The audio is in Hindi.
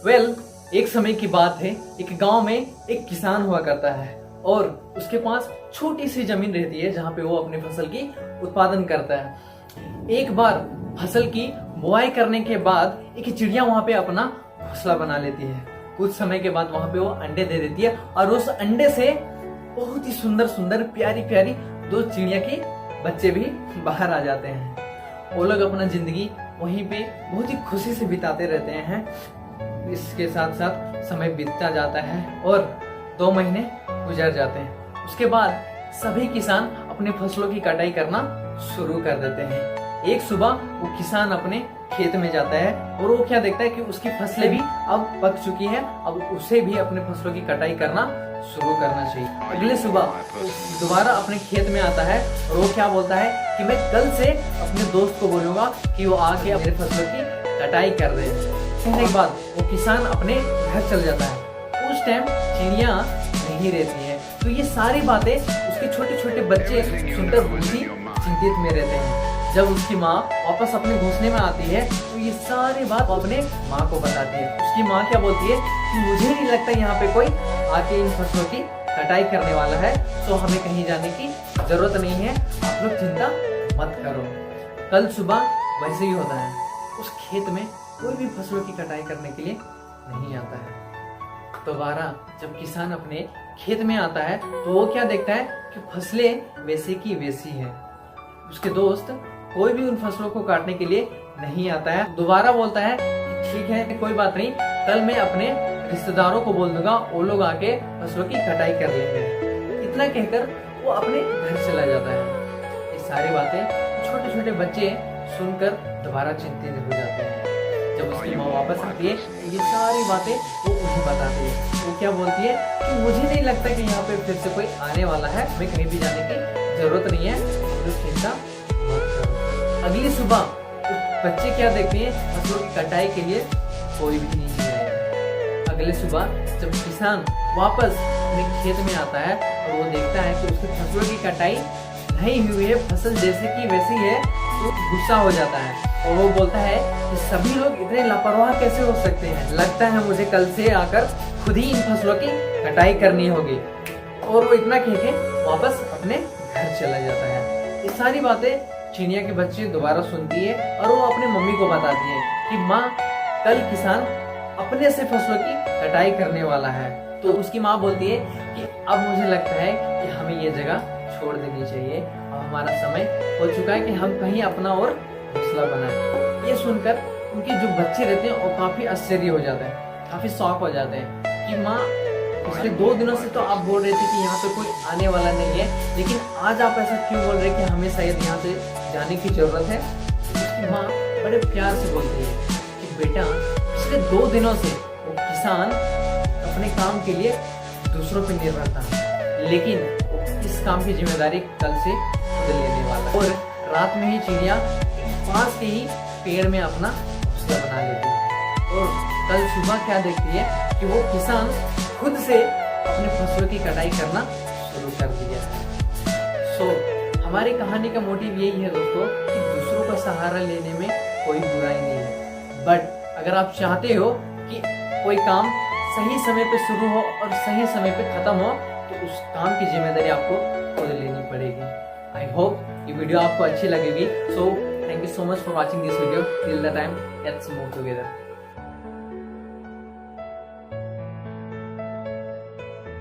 एक समय की बात है, एक गांव में एक किसान हुआ करता है और उसके पास छोटी सी जमीन रहती है जहाँ पे वो अपनी फसल की उत्पादन करता है। एक बार फसल की बुआई करने के बाद एक चिड़िया वहाँ पे अपना घोंसला बना लेती है। कुछ समय के बाद वहाँ पे वो अंडे दे देती है और उस अंडे से बहुत ही सुंदर सुंदर प्यारी प्यारी दो चिड़िया के बच्चे भी बाहर आ जाते हैं। वो लोग अपना जिंदगी वहीं पे बहुत ही खुशी से बिताते रहते हैं। इसके साथ साथ समय बीतता जाता है और 2 महीने गुजर जाते हैं। उसके बाद सभी किसान अपने फसलों की कटाई करना शुरू कर देते हैं। एक सुबह वो किसान अपने खेत में जाता है और वो क्या देखता है कि उसकी फसलें भी अब पक चुकी है, अब उसे भी अपने फसलों की कटाई करना शुरू करना चाहिए। अगले सुबह दोबारा अपने खेत में आता है और वो क्या बोलता है कि मैं कल से अपने दोस्त को बोलूंगा कि वो आके अपने फसलों की कटाई कर दे। कहने के बाद वो किसान अपने घर चल जाता है। उस टाइम चिड़िया नहीं रहती है, तो ये सारी बातें उसके छोटे छोटे बच्चे सुनकर बहुत ही चिंतित में रहते हैं। जब उसकी माँ वापस अपने घोंसले में आती है तो ये सारी बात अपने माँ को बताती है। उसकी माँ क्या बोलती है कि मुझे नहीं लगता यहाँ पे कोई आके इन फसलों की कटाई करने वाला है, तो हमें कहीं जाने की जरूरत नहीं है, आप लोग चिंता मत करो। कल सुबह वैसे ही होता है, उस खेत में कोई भी फसलों की कटाई करने के लिए नहीं आता है। दोबारा जब किसान अपने खेत में आता है तो वो क्या देखता है कि फसलें वैसे की वैसी है। उसके दोस्त कोई भी उन फसलों को काटने के लिए नहीं आता है। दोबारा बोलता है ठीक है कोई बात नहीं, कल मैं अपने रिश्तेदारों को बोल दूंगा, वो लोग आके फसलों की कटाई कर लेंगे। इतना कहकर वो अपने घर चला जाता है। ये सारी बातें छोटे छोटे बच्चे सुनकर दोबारा चिंतित हो जाते हैं। जब उसकी माँ वापस आती है ये सारी बातें वो उन्हें बताती है। वो क्या बोलती है कि मुझे नहीं लगता कि यहाँ पे फिर से कोई आने वाला है, हमें कहीं भी जाने की जरूरत नहीं है, तो चिंता मत करो। अगली सुबह बच्चे क्या देखते हैं, फसलों की कटाई के लिए कोई भी नहीं है। अगले सुबह जब किसान वापस अपने खेत में आता है और वो देखता है कि उसकी फसलों की कटाई नहीं हुई है, फसल जैसे की वैसी है, तो गुस्सा हो जाता है और वो बोलता है कि सभी लोग इतने लापरवाह कैसे हो सकते हैं, लगता है मुझे कल से आकर खुद ही इन फसलों की कटाई करनी होगी। और वो इतना कह के वापस अपने घर चला जाता है। ये सारी बातें चिड़िया के बच्चे दोबारा सुनती है और वो अपने मम्मी को बताती है कि माँ कल किसान अपने से फसलों की कटाई करने वाला है। तो उसकी माँ बोलती है कि अब मुझे लगता है कि हमें ये जगह छोड़ देनी चाहिए, अब हमारा समय हो चुका है कि हम कहीं अपना और घोंसला बनाएं। ये सुनकर उनके जो बच्चे रहते हैं वो काफी आश्चर्य हो जाते हैं, काफी शॉक हो जाते हैं कि माँ पिछले 2 दिनों से तो आप बोल रहे थे कि यहाँ पे कोई आने वाला नहीं है, लेकिन आज आप ऐसा क्यों बोल रहे हैं कि हमें शायद यहाँ से जाने की जरूरत है। उसकी माँ बड़े प्यार से बोलती है कि बेटा पिछले 2 दिनों से वो किसान अपने काम के लिए दूसरों पर निर्भर था, लेकिन इस काम की जिम्मेदारी कल से खुद लेने वाला है। और रात में ही चिड़िया पास के ही पेड़ में अपना घोंसला बना लेती है और कल सुबह क्या देखती है कि वो किसान खुद से अपने फसलों की कटाई करना शुरू कर दिया है। हमारी कहानी का मोटिव यही है दोस्तों कि दूसरों का सहारा लेने में कोई बुराई नहीं है, बट अगर आप चाहते हो कि कोई काम सही समय पे शुरू हो और सही समय पे खत्म हो तो उस काम की जिम्मेदारी आपको खुद लेनी पड़ेगी। आई होप ये वीडियो आपको अच्छी लगेगी। So thank you so much for watching this video till the time let's move together.